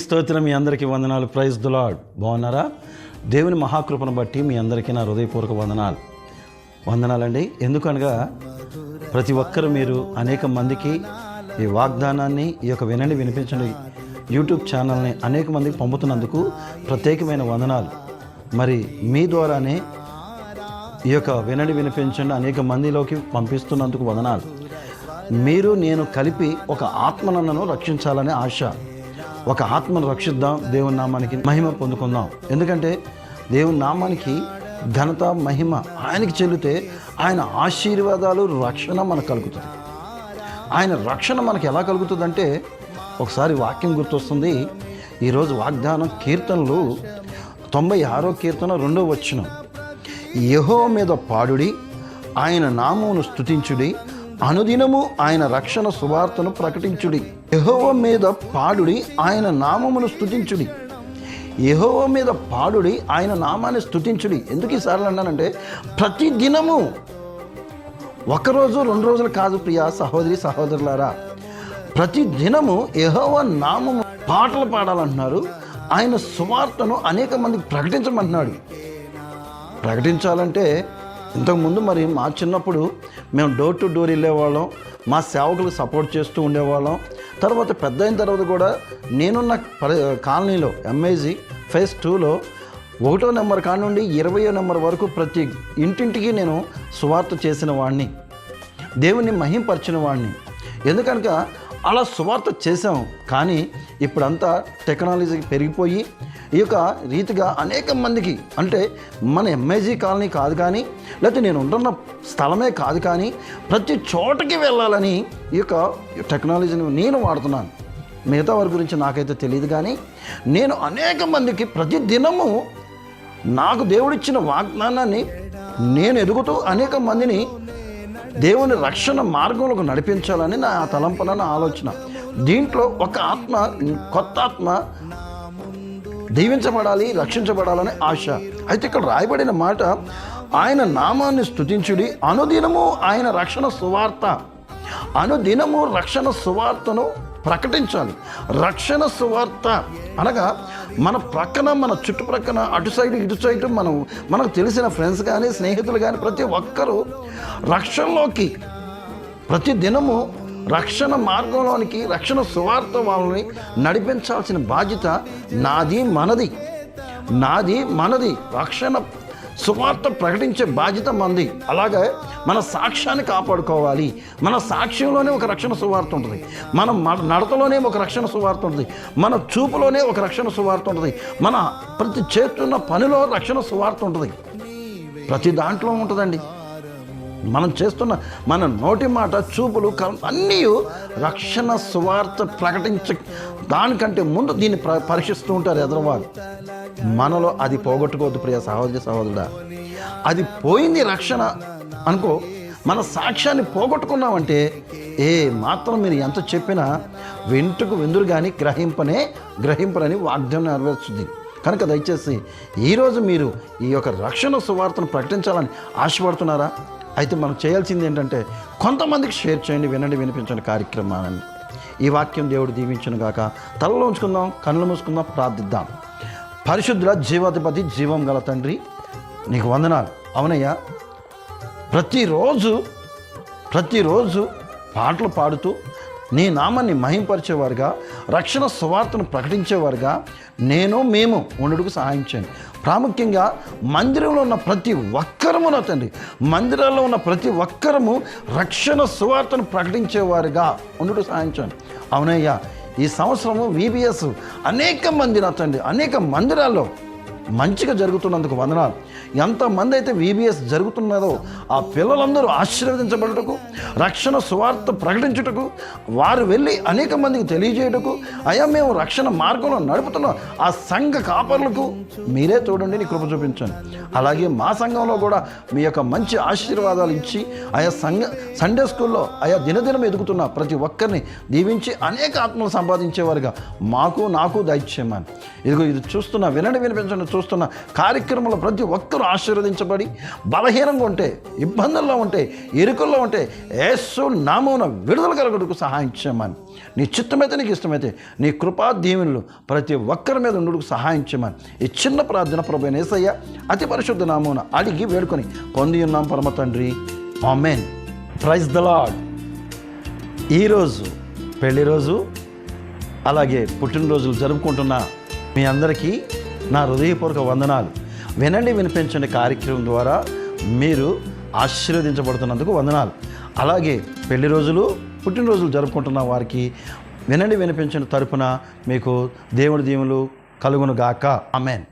స్తోత్రం. మీ అందరికీ వందనాలు. Praise the lord. బాగున్నారా? దేవుని మహాకృపను బట్టి మీ అందరికీ నా హృదయపూర్వక వందనాలండి. ఎందుకనగా ప్రతి ఒక్కరు మీరు అనేక మందికి ఈ వాగ్దానాన్ని, ఈ యొక్క వినండి వినిపించండి యూట్యూబ్ ఛానల్ని అనేక మందికి పంపుతున్నందుకు ప్రత్యేకమైన వందనాలు. మరి మీ ద్వారానే ఈ యొక్క వినండి వినిపించండి అనేక మందిలోకి పంపిస్తున్నందుకు వందనాలు. మీరు నేను కలిపి ఒక ఆత్మనన్నను రక్షించాలనే ఆశ. ఒక ఆత్మను రక్షిద్దాం, దేవుని నామానికి మహిమ పొందుకుందాం. ఎందుకంటే దేవుని నామానికి ఘనత మహిమ ఆయనకి చెల్లితే ఆయన ఆశీర్వాదాలు, రక్షణ మనకు కలుగుతుంది. ఆయన రక్షణ మనకు ఎలా కలుగుతుందంటే ఒకసారి వాక్యం గుర్తొస్తుంది. ఈరోజు వాగ్దానం కీర్తనలు 96వ కీర్తన 2వ వచనం. యెహోవా మీద పాడుడి, ఆయన నామమును స్తుతించుడి, అనుదినము ఆయన రక్షణ సువార్తను ప్రకటించుడి. యెహోవా మీద పాడుడి, ఆయన నామమును స్తుతించుడి. యెహోవా మీద పాడుడి, ఆయన నామాన్ని స్తుతించుడి. ఎందుకు ఈసార్లు అన్నానంటే ప్రతి దినము, ఒకరోజు 2 రోజులు కాదు ప్రియా సహోదరి సహోదరులారా, ప్రతి దినము యెహోవా నామము పాటలు పాడాలంటున్నారు. ఆయన సువార్తను అనేక మందికి ప్రకటించమంటున్నాడు. ప్రకటించాలంటే ఇంతకుముందు మరి మా చిన్నప్పుడు మేము డోర్ టు డోర్ వెళ్ళేవాళ్ళం, మా సేవకులకు సపోర్ట్ చేస్తూ ఉండేవాళ్ళం. తర్వాత పెద్ద అయిన తర్వాత కూడా నేనున్న కాలనీలో MIG phase 2లో 1వ నెంబర్ కాడ నుండి 20వ నెంబర్ వరకు ప్రతి ఇంటింటికి నేను సువార్త చేసిన వాడిని, దేవుని మహింపరిచిన వాడిని. ఎందుకనగా అలా సువార్త చేసాం. కానీ ఇప్పుడంతా టెక్నాలజీ పెరిగిపోయి ఈ యొక్క రీతిగా అనేక మందికి, అంటే మన MIG కాలనీ కాదు కానీ, లేకపోతే నేను ఉంటున్న స్థలమే కాదు కానీ ప్రతి చోటకి వెళ్ళాలని ఈ యొక్క టెక్నాలజీని నేను వాడుతున్నాను. మిగతా వారి గురించి నాకైతే తెలియదు కానీ నేను అనేక మందికి ప్రతి దినము నాకు దేవుడిచ్చిన వాగ్దానాన్ని నేను ఎదుగుతూ అనేక మందిని దేవుని రక్షణ మార్గంలోకి నడిపించాలని నా తలంపన, నా ఆలోచన. దీంట్లో ఒక ఆత్మ, కొత్త ఆత్మ దీవించబడాలి, రక్షించబడాలని ఆశ. అయితే ఇక్కడ రాయబడిన మాట, ఆయన నామాన్ని స్తుతించుడి, అనుదినము ఆయన రక్షణ సువార్త. అనుదినము రక్షణ సువార్తను ప్రకటించాలి. రక్షణ సువార్త అనగా మన ప్రక్కన, మన చుట్టుప్రక్కన, అటు సైడ్ ఇటు సైడ్ మనకు తెలిసిన ఫ్రెండ్స్ కానీ, స్నేహితులు కానీ ప్రతి ఒక్కరూ రక్షణలోకి, ప్రతి దినము రక్షణ మార్గంలోనికి, రక్షణ సువార్త వాళ్ళని నడిపించాల్సిన బాధ్యత నాది, మనది. రక్షణ సువార్త ప్రకటించే బాధ్యత మంది. అలాగే మన సాక్ష్యాన్ని కాపాడుకోవాలి. మన సాక్ష్యంలోనే ఒక రక్షణ సువార్త ఉంటుంది, మన నడతలోనే ఒక రక్షణ సువార్త ఉంటుంది, మన చూపులోనే ఒక రక్షణ సువార్త ఉంటుంది, మన ప్రతి చేస్తున్న పనిలో రక్షణ సువార్త ఉంటుంది. ప్రతి దాంట్లో ఉంటుందండి. మనం చేస్తున్న మన నోటి మాట, చూపులు, అన్నీ రక్షణ సువార్త ప్రకటించ దానికంటే ముందు దీన్ని పరీక్షిస్తూ ఉంటారు ఎదురువారు. మనలో అది పోగొట్టుకోవద్దు ప్రియ సహోదరి సహోదరుడా. అది పోయింది రక్షణ అనుకో, మన సాక్ష్యాన్ని పోగొట్టుకున్నామంటే ఏ మాత్రం మీరు ఎంత చెప్పినా వెంటుకు వెందురు కానీ గ్రహింపనని వాగ్దానం నెరవేర్చుద్ది. కనుక దయచేసి ఈరోజు మీరు ఈ యొక్క రక్షణ సువార్తను ప్రకటించాలని ఆశపడుతున్నారా? అయితే మనం చేయాల్సింది ఏంటంటే కొంతమందికి షేర్ చేయండి, వినండి వినిపించండి కార్యక్రమాన్ని. ఈ వాక్యం దేవుడు దీవించును గాక. తలలో ఉంచుకుందాం, కళ్ళు మూసుకుందాం, ప్రార్థిద్దాం. పరిశుద్ధుల జీవాధిపతి, జీవం గల తండ్రి, నీకు వందనాలు. అవునయ్యా, ప్రతిరోజు పాటలు పాడుతూ నీ నామాన్ని మహింపరిచేవారుగా, రక్షణ సువార్తను ప్రకటించేవారుగా మేము ఉండుటకు సహాయం చేయండి. ప్రాముఖ్యంగా మందిరంలో ఉన్న ప్రతి ఒక్కరము, నా తండ్రి, మందిరాల్లో ఉన్న ప్రతి ఒక్కరము రక్షణ సువార్తను ప్రకటించేవారుగా ఉండుటకు సహాయం చేయండి. అవునయ్యా, ఈ సంవత్సరము VBS అనేక మంది, నా తండ్రి, అనేక మందిరాల్లో మంచిగా జరుగుతున్నందుకు వందనాలు. ఎంతమంది అయితే VBS జరుగుతున్నదో ఆ పిల్లలందరూ ఆశీర్వదించబడుటకు, రక్షణ సువార్త ప్రకటించుటకు, వారు వెళ్ళి అనేక మందికి తెలియజేయుటకు, అయ్యా మేము రక్షణ మార్గంలో నడుపుతున్నాం, ఆ సంఘ కాపర్లకు మీరే చూడండి, నీ కృప చూపించండి. అలాగే మా సంఘంలో కూడా మీ యొక్క మంచి ఆశీర్వాదాలు ఇచ్చి ఆయా సండే స్కూల్లో ఆయా దినదినం ఎదుగుతున్న ప్రతి ఒక్కరిని దీవించి అనేక ఆత్మలు సంపాదించేవారుగా నాకు దయచేయమని. ఇది చూస్తున్న, వినండి వినిపించండి చూస్తున్న కార్యక్రమంలో ప్రతి ఒక్కరూ ఆశీర్వదించబడి బలహీనంగా ఉంటే, ఇబ్బందుల్లో ఉంటే, ఇరుకుల్లో ఉంటే యేసు నామమున విడుదల కలుగుటకు సహాయం చేయమని, నీ చిత్తమైతే నీకు ఇష్టమైతే నీ కృపా దీవెనలు ప్రతి ఒక్కరి మీద ఉండుటకు సహాయం చేయమని ఈ చిన్న ప్రార్థన ప్రభువైన యేసయ్య అతి పరిశుద్ధ నామమున అడిగి వేడుకొని పొంది ఉన్నాం పరమ తండ్రి, ఆమేన్. Praise the lord. ఈరోజు పెళ్లి రోజు అలాగే పుట్టినరోజులు జరుపుకుంటున్న మీ అందరికీ నా హృదయపూర్వక వందనాలు. వినండి వినిపించండి కార్యక్రమం ద్వారా మీరు ఆశీర్వదించబడుతున్నందుకు వందనాలు. అలాగే పెళ్లి రోజులు పుట్టినరోజులు జరుపుకుంటున్న వారికి వినండి వినిపించండి తరపున మీకు దేవుడి దీవెనలు కలుగును గాక. ఆమేన్.